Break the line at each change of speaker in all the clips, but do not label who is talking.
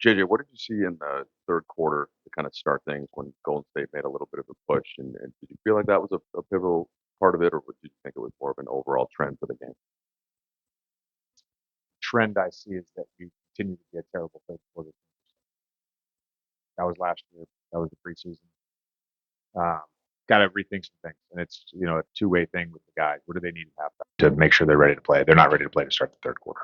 JJ, what did you see in the third quarter to kind of start things when Golden State made a little bit of a push? And did you feel like that was a pivotal part of it, or did you think it was more of an overall trend for the game?
Trend I see is that we continue to be a terrible third quarter. That was last year. That was the preseason. Um, Got to rethink some things, and it's a two-way thing with the guys. What do they need to have to make sure they're ready to play? They're not ready to play to start the third quarter.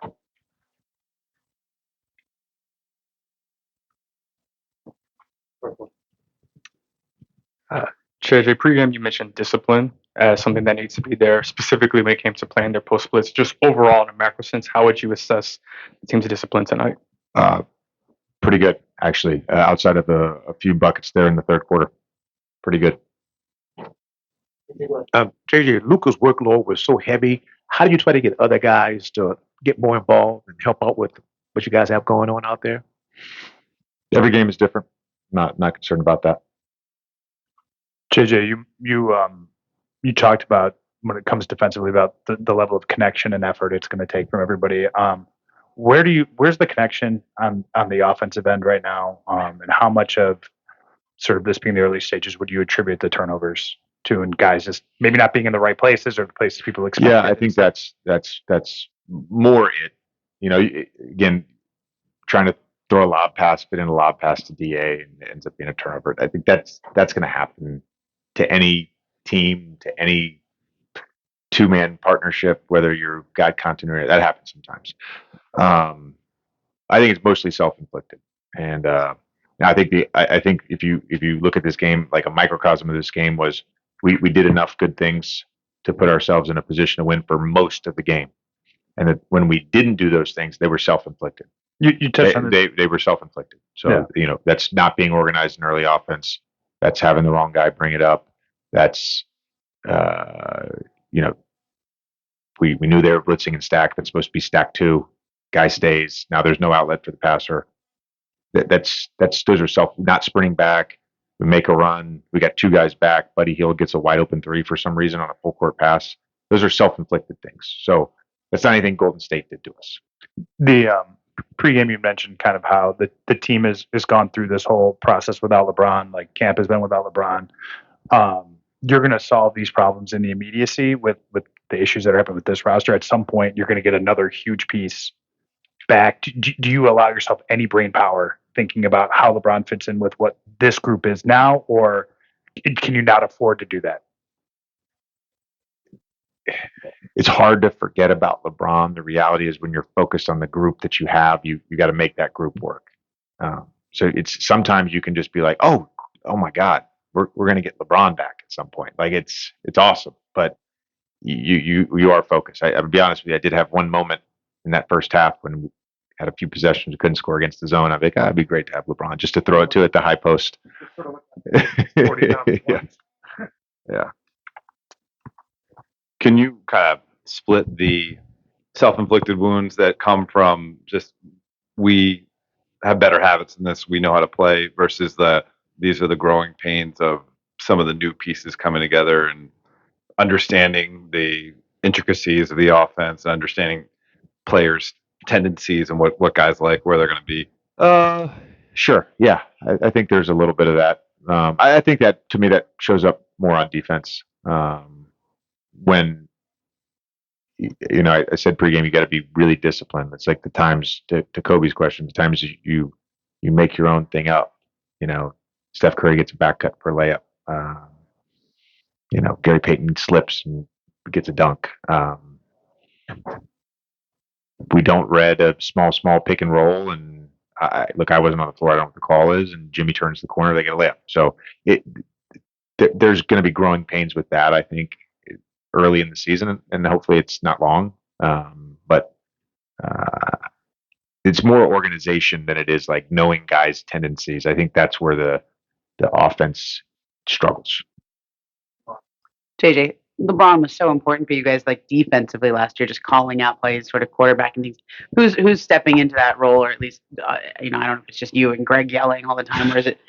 Uh, JJ, pregame you mentioned discipline as something that needs to be there, specifically when it came to playing their post splits. Just overall, in a macro sense, how would you assess the team's discipline tonight?
Uh, Pretty good, actually. Outside of a few buckets there in the third quarter, pretty good.
JJ, Luca's workload was so heavy. How do you try to get other guys to get more involved and help out with what you guys have going on out there?
Every game is different. Not concerned about that.
JJ, you talked about when it comes defensively about the level of connection and effort it's going to take from everybody. Where's the connection on the offensive end right now, and how much of sort of this being the early stages would you attribute the turnovers to, and guys just maybe not being in the right places or the places people expect?
Yeah, I think that's more it. Again, trying to throw a lob pass, fit in a lob pass to DA, and it ends up being a turnover. I think that's going to happen to any team, to any two-man partnership, whether you're got continuity. That happens sometimes. I think it's mostly self-inflicted, and I think if you look at this game, like a microcosm of this game was we did enough good things to put ourselves in a position to win for most of the game, and that when we didn't do those things, they were self-inflicted.
You touched on this.
They were self-inflicted. So that's not being organized in early offense. That's having the wrong guy bring it up. That's we knew they were blitzing and stack. That's supposed to be stack two. Guy stays. Now there's no outlet for the passer. That's those are not sprinting back. We make a run. We got two guys back. Buddy Hill gets a wide open three for some reason on a full court pass. Those are self-inflicted things. So that's not anything Golden State did to us.
The pregame you mentioned kind of how the team has gone through this whole process without LeBron. Like camp has been without LeBron. You're going to solve these problems in the immediacy with the issues that are happening with this roster. At some point, you're going to get another huge piece back. Do you allow yourself any brain power thinking about how LeBron fits in with what this group is now, or can you not afford to do that?
It's hard to forget about LeBron. The reality is when you're focused on the group that you have, you got to make that group work. So it's sometimes you can just be like, oh my God, we're going to get LeBron back at some point. Like it's awesome, but you are focused. I'll be honest with you. I did have one moment in that first half when we had a few possessions, we couldn't score against the zone. I'm like, it'd be great to have LeBron just to throw it to at the high post. Yeah.
Can you kind of split the self-inflicted wounds that come from just we have better habits than this, we know how to play, versus these are the growing pains of some of the new pieces coming together and understanding the intricacies of the offense, understanding players' tendencies and what guys like, where they're going to be?
Sure. Yeah. I think there's a little bit of that. I think that to me that shows up more on defense. When I said pregame, you got to be really disciplined. It's like the times to Kobe's question, the times you make your own thing up. Steph Curry gets a back cut for a layup. Gary Payton slips and gets a dunk. We don't read a small pick and roll, and I wasn't on the floor. I don't know what the call is, and Jimmy turns the corner, they get a layup. So there's going to be growing pains with that, I think, early in the season, and hopefully it's not long. But it's more organization than it is like knowing guys' tendencies. I think that's where the offense struggles.
JJ, LeBron was so important for you guys, like defensively last year, just calling out plays, sort of quarterbacking things. Who's stepping into that role, or at least, I don't know if it's just you and Greg yelling all the time, or is it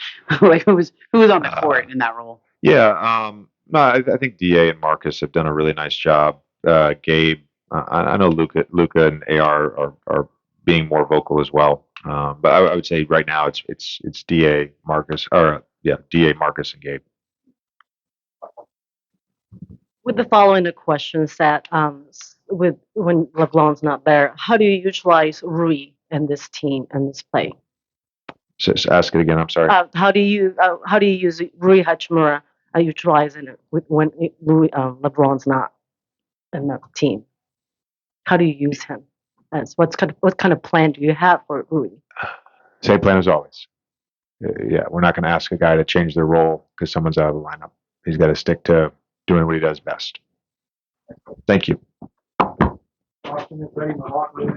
like who's on the court in that role?
Yeah, no, I think Da and Marcus have done a really nice job. Gabe, I know Luca and AR are being more vocal as well. But I would say right now it's Da Marcus or yeah Da Marcus and Gabe.
With the following the questions that with when LeBlanc's not there, how do you utilize Rui and this team and this play?
So ask it again. I'm sorry.
How do you use Rui Hachimura utilizing it with when LeBron's not in the team? How do you use him? As what kind of plan do you have for Rui?
Same plan as always. Yeah, we're not going to ask a guy to change their role because someone's out of the lineup. He's got to stick to doing what he does best. Thank you.
Austin is ready. My heart really